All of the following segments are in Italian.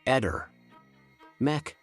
Eder, Mech,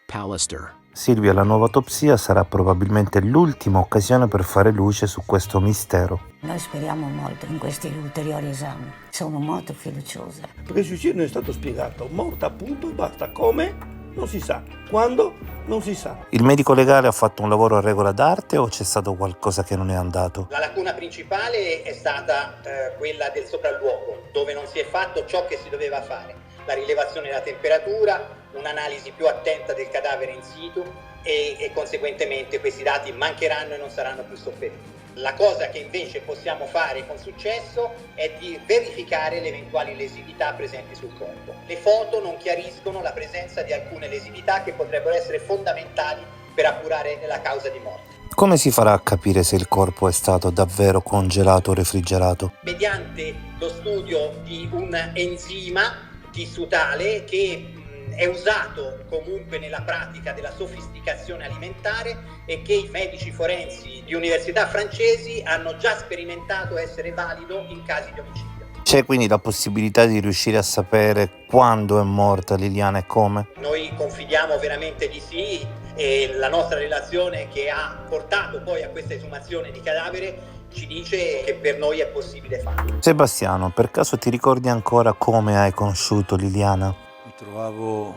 Pallister. Silvia, la nuova autopsia sarà probabilmente l'ultima occasione per fare luce su questo mistero. Noi speriamo molto in questi ulteriori esami. Sono molto fiduciosa. Perché il suicidio non è stato spiegato. Morta appunto e basta. Come? Non si sa. Quando? Non si sa. Il medico legale ha fatto un lavoro a regola d'arte o c'è stato qualcosa che non è andato? La lacuna principale è stata quella del sopralluogo, dove non si è fatto ciò che si doveva fare. La rilevazione della temperatura, un'analisi più attenta del cadavere in situ e conseguentemente questi dati mancheranno e non saranno più sopperiti. La cosa che invece possiamo fare con successo è di verificare le eventuali lesività presenti sul corpo. Le foto non chiariscono la presenza di alcune lesività che potrebbero essere fondamentali per appurare la causa di morte. Come si farà a capire se il corpo è stato davvero congelato o refrigerato? Mediante lo studio di un enzima tissutale che è usato comunque nella pratica della sofisticazione alimentare e che i medici forensi di università francesi hanno già sperimentato essere valido in casi di omicidio. C'è quindi la possibilità di riuscire a sapere quando è morta Liliana e come? Noi confidiamo veramente di sì e la nostra relazione che ha portato poi a questa esumazione di cadavere ci dice che per noi è possibile farlo. Sebastiano, per caso ti ricordi ancora come hai conosciuto Liliana? Mi trovavo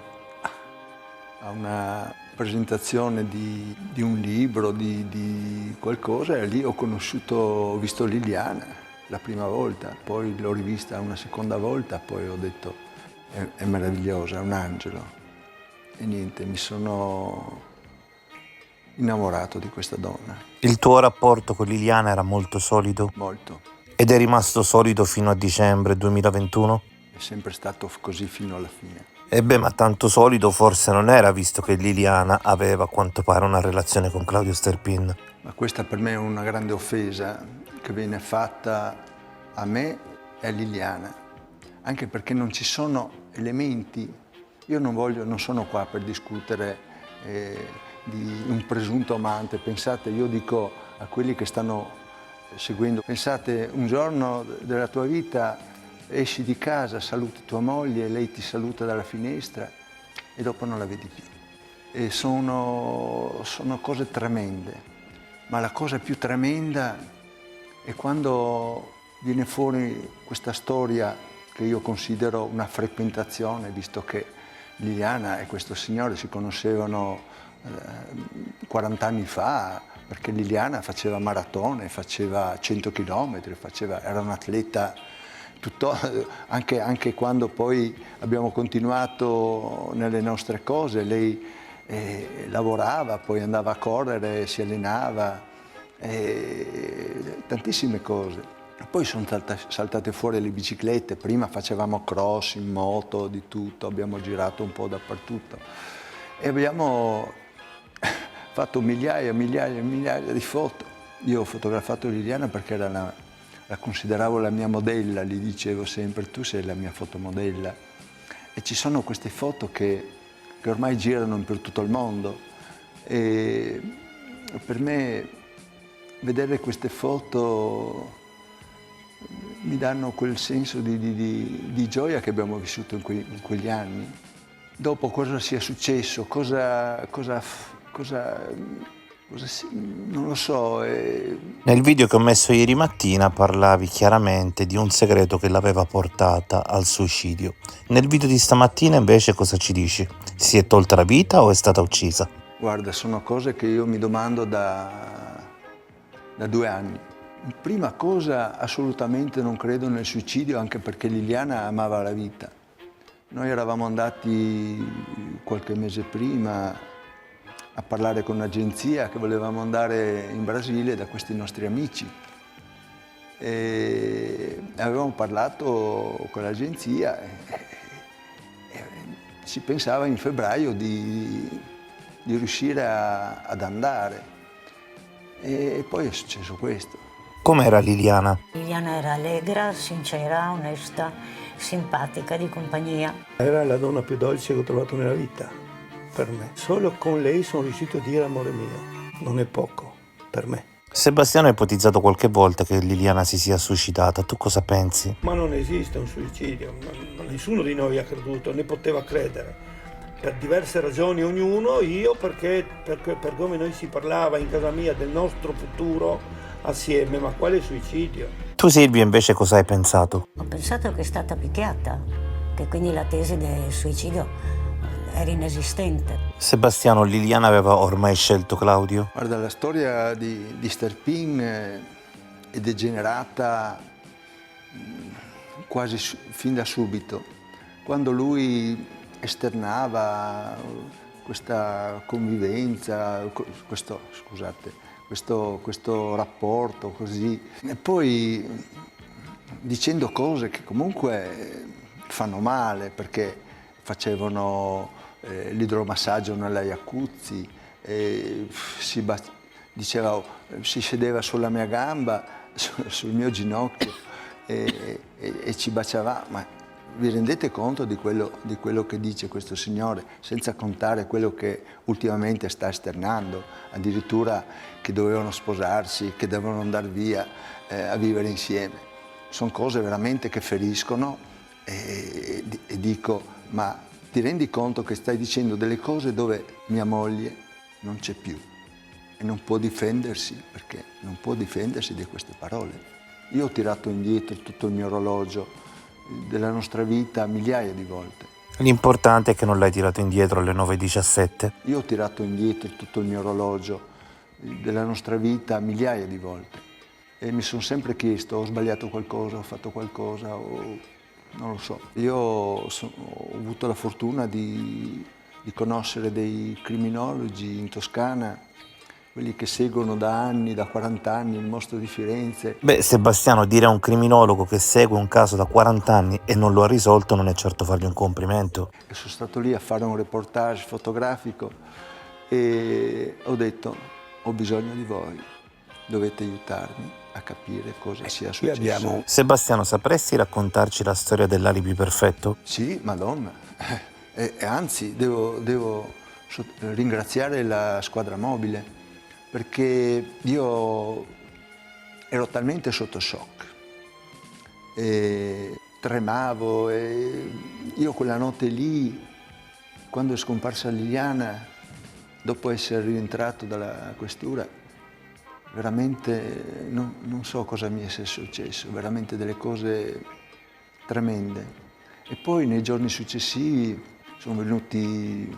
a una presentazione di un libro, di qualcosa, e lì ho visto Liliana la prima volta, poi l'ho rivista una seconda volta, poi ho detto è meravigliosa, è un angelo. E niente, mi sono innamorato di questa donna. Il tuo rapporto con Liliana era molto solido? Molto. Ed è rimasto solido fino a dicembre 2021? È sempre stato così fino alla fine. Ma tanto solido forse non era, visto che Liliana aveva a quanto pare una relazione con Claudio Sterpin. Ma questa per me è una grande offesa che viene fatta a me e a Liliana, anche perché non ci sono elementi. Io non sono qua per discutere di un presunto amante. Pensate, io dico a quelli che stanno seguendo, pensate, un giorno della tua vita esci di casa, saluti tua moglie, lei ti saluta dalla finestra e dopo non la vedi più. E sono cose tremende, ma la cosa più tremenda è quando viene fuori questa storia che io considero una frequentazione, visto che Liliana e questo signore si conoscevano 40 anni fa, perché Liliana faceva maratone, faceva 100 chilometri, era un atleta, anche quando poi abbiamo continuato nelle nostre cose, lei lavorava, poi andava a correre, si allenava, tantissime cose. Poi sono saltate fuori le biciclette, prima facevamo cross in moto, di tutto, abbiamo girato un po' dappertutto e abbiamo fatto migliaia e migliaia di foto. Io ho fotografato Liliana perché la consideravo la mia modella, gli dicevo sempre tu sei la mia fotomodella. E ci sono queste foto che ormai girano per tutto il mondo e per me vedere queste foto mi danno quel senso di gioia che abbiamo vissuto in quegli anni. Dopo cosa sia successo, non lo so. Nel video che ho messo ieri mattina parlavi chiaramente di un segreto che l'aveva portata al suicidio. Nel video di stamattina invece cosa ci dici? Si è tolta la vita o è stata uccisa? Guarda, sono cose che io mi domando da 2 anni. Prima cosa, assolutamente non credo nel suicidio, anche perché Liliana amava la vita. Noi eravamo andati qualche mese prima a parlare con un'agenzia che volevamo andare in Brasile da questi nostri amici. E avevamo parlato con l'agenzia e si pensava in febbraio di riuscire ad andare. E poi è successo questo. Com'era Liliana? Liliana era allegra, sincera, onesta, simpatica, di compagnia. Era la donna più dolce che ho trovato nella vita, per me. Solo con lei sono riuscito a dire amore mio. Non è poco, per me. Sebastiano ha ipotizzato qualche volta che Liliana si sia suicidata. Tu cosa pensi? Ma non esiste un suicidio, nessuno di noi ha creduto, né poteva credere. Per diverse ragioni ognuno, io perché per come noi si parlava in casa mia del nostro futuro assieme, ma quale suicidio? Tu Silvia invece cosa hai pensato? Ho pensato che è stata picchiata, che quindi la tesi del suicidio era inesistente. Sebastiano, Liliana aveva ormai scelto Claudio? Guarda, la storia di Sterpin è degenerata quasi fin da subito. Quando lui esternava questa convivenza, questo rapporto così, e poi dicendo cose che comunque fanno male, perché facevano l'idromassaggio nella jacuzzi, diceva, si sedeva sulla mia gamba, sul mio ginocchio e ci baciava. Ma vi rendete conto di quello che dice questo signore, senza contare quello che ultimamente sta esternando, addirittura che dovevano sposarsi, che dovevano andare via a vivere insieme. Sono cose veramente che feriscono e dico, ma ti rendi conto che stai dicendo delle cose dove mia moglie non c'è più e non può difendersi, perché non può difendersi di queste parole. Io ho tirato indietro tutto il mio orologio della nostra vita migliaia di volte. L'importante è che non l'hai tirato indietro alle 9:17. Io ho tirato indietro tutto il mio orologio della nostra vita migliaia di volte e mi sono sempre chiesto, ho sbagliato qualcosa, ho fatto qualcosa, non lo so. Io ho avuto la fortuna di conoscere dei criminologi in Toscana, quelli che seguono da anni, da 40 anni, il mostro di Firenze. Beh, Sebastiano, dire a un criminologo che segue un caso da 40 anni e non lo ha risolto non è certo fargli un complimento. E sono stato lì a fare un reportage fotografico e ho detto, ho bisogno di voi, dovete aiutarmi a capire cosa sia successo. Sebastiano, sapresti raccontarci la storia dell'alibi perfetto? Sì, Madonna. E anzi, devo ringraziare la squadra mobile, perché io ero talmente sotto shock, e tremavo, e io quella notte lì, quando è scomparsa Liliana, dopo essere rientrato dalla questura, veramente non so cosa mi sia successo, veramente delle cose tremende. E poi nei giorni successivi sono venuti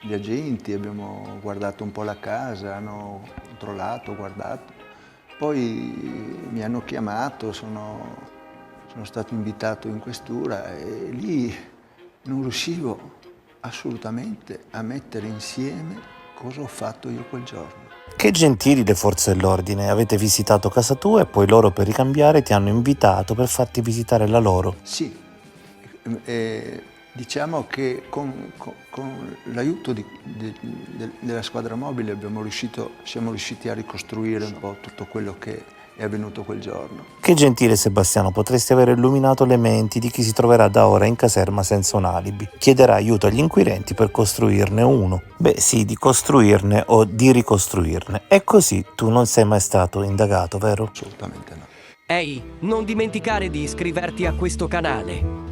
gli agenti, abbiamo guardato un po' la casa, hanno controllato, guardato. Poi mi hanno chiamato, sono stato invitato in questura e lì non riuscivo assolutamente a mettere insieme cosa ho fatto io quel giorno. Che gentili le forze dell'ordine, avete visitato casa tua e poi loro per ricambiare ti hanno invitato per farti visitare la loro. Sì, diciamo che con l'aiuto della squadra mobile siamo riusciti a ricostruire un po' tutto quello che è avvenuto quel giorno. Che gentile Sebastiano, potresti aver illuminato le menti di chi si troverà da ora in caserma senza un alibi. Chiederà aiuto agli inquirenti per costruirne uno. Beh sì, di costruirne o di ricostruirne. E così tu non sei mai stato indagato, vero? Assolutamente no. Ehi, non dimenticare di iscriverti a questo canale.